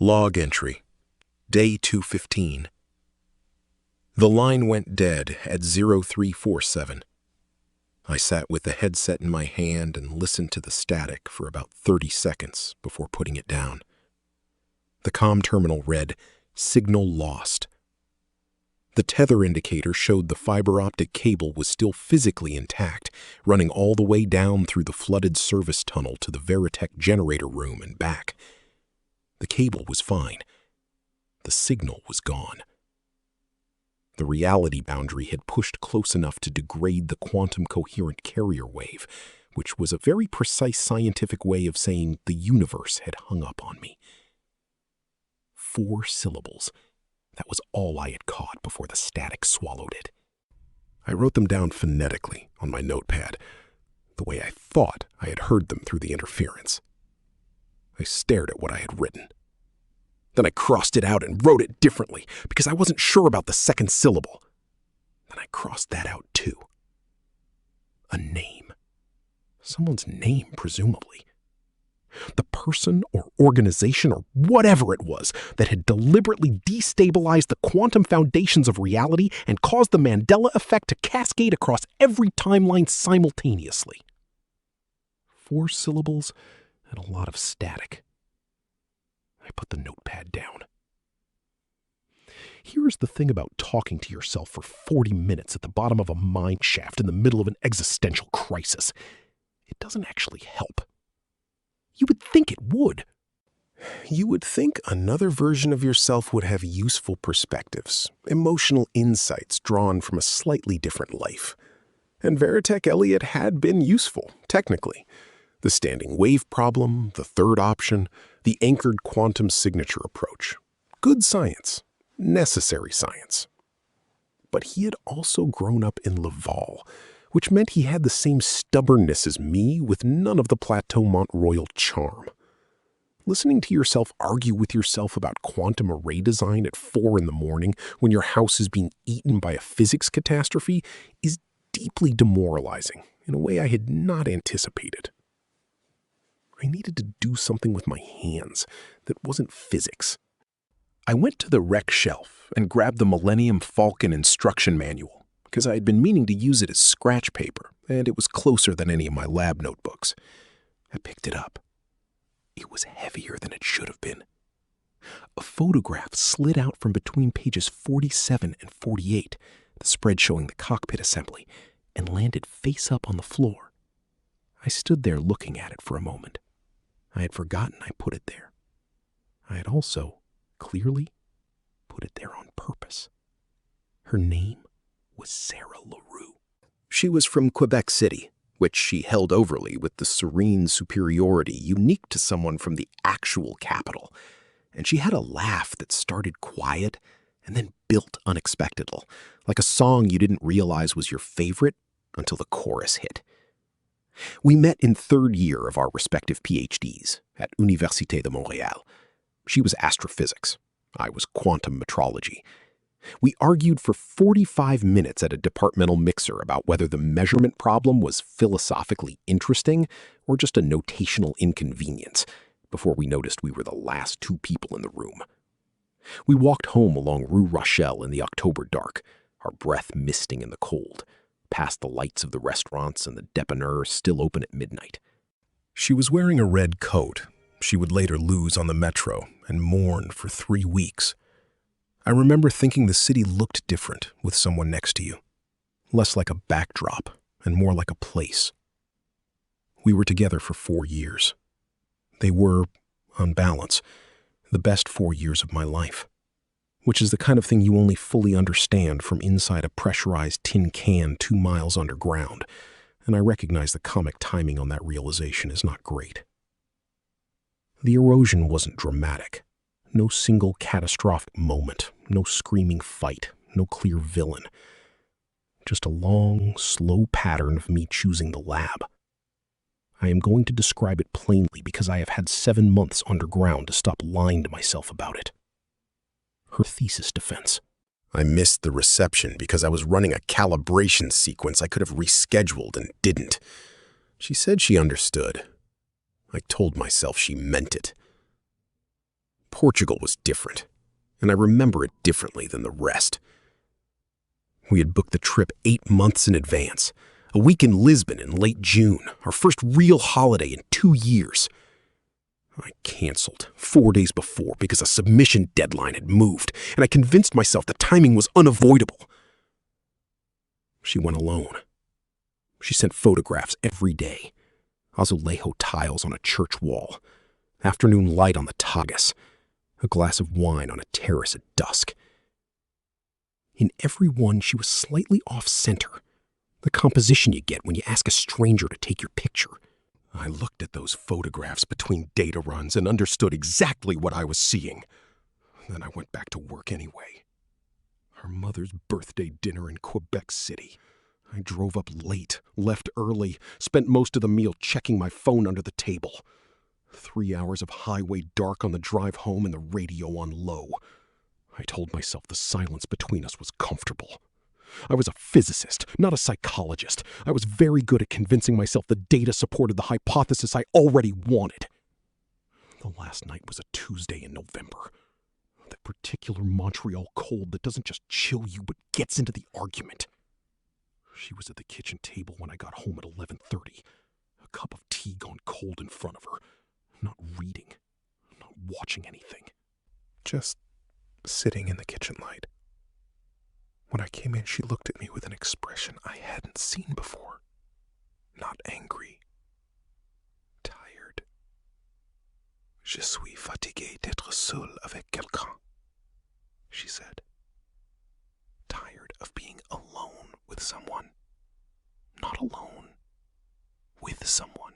Log entry. Day 215. The line went dead at 0347. I sat with the headset in my hand and listened to the static for about 30 seconds before putting it down. The comm terminal read, "Signal lost." The tether indicator showed the fiber optic cable was still physically intact, running all the way down through the flooded service tunnel to the Veritech generator room and back. The cable was fine. The signal was gone. The reality boundary had pushed close enough to degrade the quantum coherent carrier wave, which was a very precise scientific way of saying the universe had hung up on me. 4 syllables. That was all I had caught before the static swallowed it. I wrote them down phonetically on my notepad, the way I thought I had heard them through the interference. I stared at what I had written. Then I crossed it out and wrote it differently because I wasn't sure about the second syllable. Then I crossed that out too. A name. Someone's name, presumably. The person or organization or whatever it was that had deliberately destabilized the quantum foundations of reality and caused the Mandela effect to cascade across every timeline simultaneously. 4 syllables and a lot of static. I put the notepad down. Here's the thing about talking to yourself for 40 minutes at the bottom of a mine shaft in the middle of an existential crisis. It doesn't actually help. You would think it would. You would think another version of yourself would have useful perspectives, emotional insights drawn from a slightly different life. And Veritech Elliott had been useful, technically. The standing wave problem, the third option, the anchored quantum signature approach. Good science. Necessary science. But he had also grown up in Laval, which meant he had the same stubbornness as me with none of the Plateau Mont Royal charm. Listening to yourself argue with yourself about quantum array design at 4 a.m. when your house is being eaten by a physics catastrophe is deeply demoralizing in a way I had not anticipated. I needed to do something with my hands that wasn't physics. I went to the rec shelf and grabbed the Millennium Falcon instruction manual because I had been meaning to use it as scratch paper, and it was closer than any of my lab notebooks. I picked it up. It was heavier than it should have been. A photograph slid out from between pages 47 and 48, the spread showing the cockpit assembly, and landed face up on the floor. I stood there looking at it for a moment. I had forgotten I put it there. I had also, clearly, put it there on purpose. Her name was Sarah Leroux. She was from Quebec City, which she held overly with the serene superiority unique to someone from the actual capital. And she had a laugh that started quiet and then built unexpectedly, like a song you didn't realize was your favorite until the chorus hit. We met in 3rd year of our respective PhDs at Université de Montréal. She was astrophysics. I was quantum metrology. We argued for 45 minutes at a departmental mixer about whether the measurement problem was philosophically interesting or just a notational inconvenience before we noticed we were the last 2 people in the room. We walked home along Rue Rochelle in the October dark, our breath misting in the cold, past the lights of the restaurants and the dépanneur still open at midnight. She was wearing a red coat she would later lose on the metro and mourn for 3 weeks. I remember thinking the city looked different with someone next to you, less like a backdrop and more like a place. We were together for 4 years. They were, on balance, the best 4 years of my life, which is the kind of thing you only fully understand from inside a pressurized tin can 2 miles underground, and I recognize the comic timing on that realization is not great. The erosion wasn't dramatic. No single catastrophic moment, no screaming fight, no clear villain. Just a long, slow pattern of me choosing the lab. I am going to describe it plainly because I have had 7 months underground to stop lying to myself about it. Her thesis defense. I missed the reception because I was running a calibration sequence I could have rescheduled and didn't. She said she understood. I told myself she meant it. Portugal was different, and I remember it differently than the rest. We had booked the trip 8 months in advance, a week in Lisbon in late June, our first real holiday in 2 years. I canceled 4 days before because a submission deadline had moved, and I convinced myself the timing was unavoidable. She went alone. She sent photographs every day. Azulejo tiles on a church wall, afternoon light on the Tagus, a glass of wine on a terrace at dusk. In every one, she was slightly off-center, the composition you get when you ask a stranger to take your picture. I looked at those photographs between data runs and understood exactly what I was seeing. Then I went back to work anyway. Her mother's birthday dinner in Quebec City. I drove up late, left early, spent most of the meal checking my phone under the table. 3 hours of highway dark on the drive home and the radio on low. I told myself the silence between us was comfortable. I was a physicist, not a psychologist. I was very good at convincing myself the data supported the hypothesis I already wanted. The last night was a Tuesday in November. That particular Montreal cold that doesn't just chill you but gets into the argument. She was at the kitchen table when I got home at 11:30. A cup of tea gone cold in front of her. Not reading, not watching anything. Just sitting in the kitchen light. When I came in, she looked at me with an expression I hadn't seen before. Not angry. Tired. Je suis fatiguée d'être seule avec quelqu'un, she said. Tired of being alone with someone. Not alone. With someone.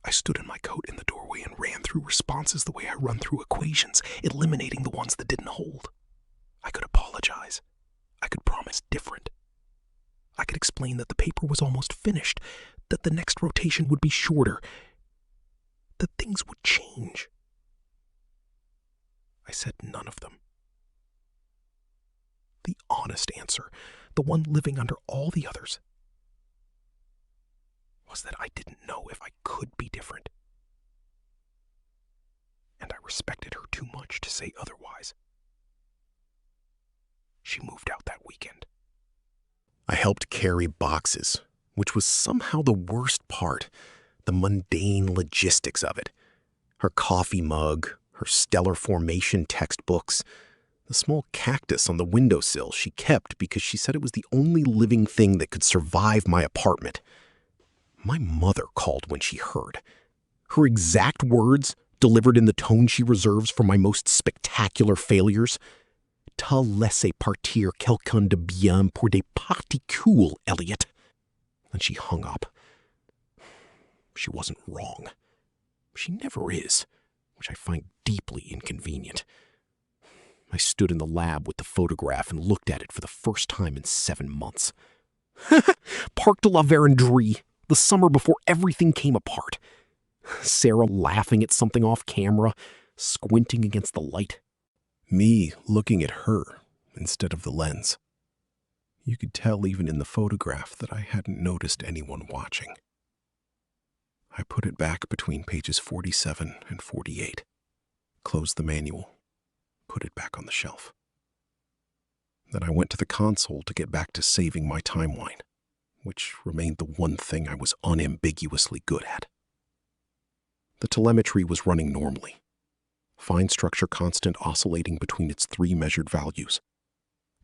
I stood in my coat in the doorway and ran through responses the way I run through equations, eliminating the ones that didn't hold. I could apologize. I could promise different. I could explain that the paper was almost finished, that the next rotation would be shorter, that things would change. I said none of them. The honest answer, the one living under all the others, was that I didn't know if I could be different. And I respected her too much to say otherwise. She moved out that weekend. I helped carry boxes, which was somehow the worst part, the mundane logistics of it. Her coffee mug, her stellar formation textbooks, the small cactus on the windowsill she kept because she said it was the only living thing that could survive my apartment. My mother called when she heard. Her exact words, delivered in the tone she reserves for my most spectacular failures: "Te laisser partir quelqu'un de bien pour des particules, Elliot." And she hung up. She wasn't wrong. She never is, which I find deeply inconvenient. I stood in the lab with the photograph and looked at it for the first time in 7 months. Parc de la Vérendrye, the summer before everything came apart. Sarah laughing at something off camera, squinting against the light. Me looking at her instead of the lens. You could tell even in the photograph that I hadn't noticed anyone watching. I put it back between pages 47 and 48, closed the manual, put it back on the shelf. Then I went to the console to get back to saving my timeline, which remained the one thing I was unambiguously good at. The telemetry was running normally. Fine structure constant oscillating between its 3 measured values.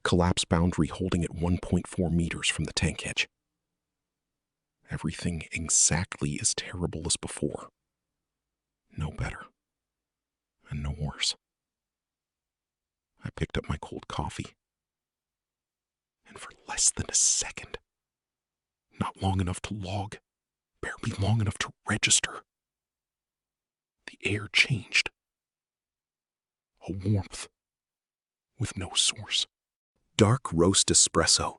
Collapse boundary holding at 1.4 meters from the tank edge. Everything exactly as terrible as before. No better. And no worse. I picked up my cold coffee. And for less than a second, not long enough to log, barely long enough to register, the air changed. A warmth with no source. Dark roast espresso,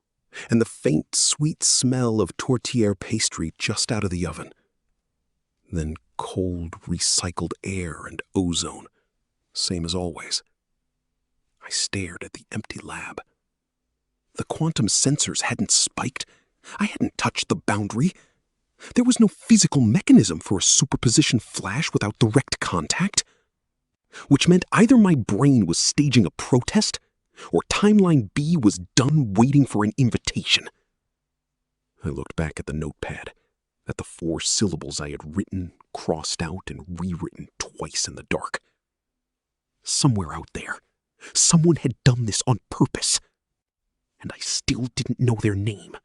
and the faint, sweet smell of tourtière pastry just out of the oven. Then cold, recycled air and ozone, same as always. I stared at the empty lab. The quantum sensors hadn't spiked. I hadn't touched the boundary. There was no physical mechanism for a superposition flash without direct contact. which meant either my brain was staging a protest or Timeline B was done waiting for an invitation. I looked back at the notepad, at the 4 syllables I had written, crossed out, and rewritten twice in the dark. Somewhere out there, someone had done this on purpose, and I still didn't know their name.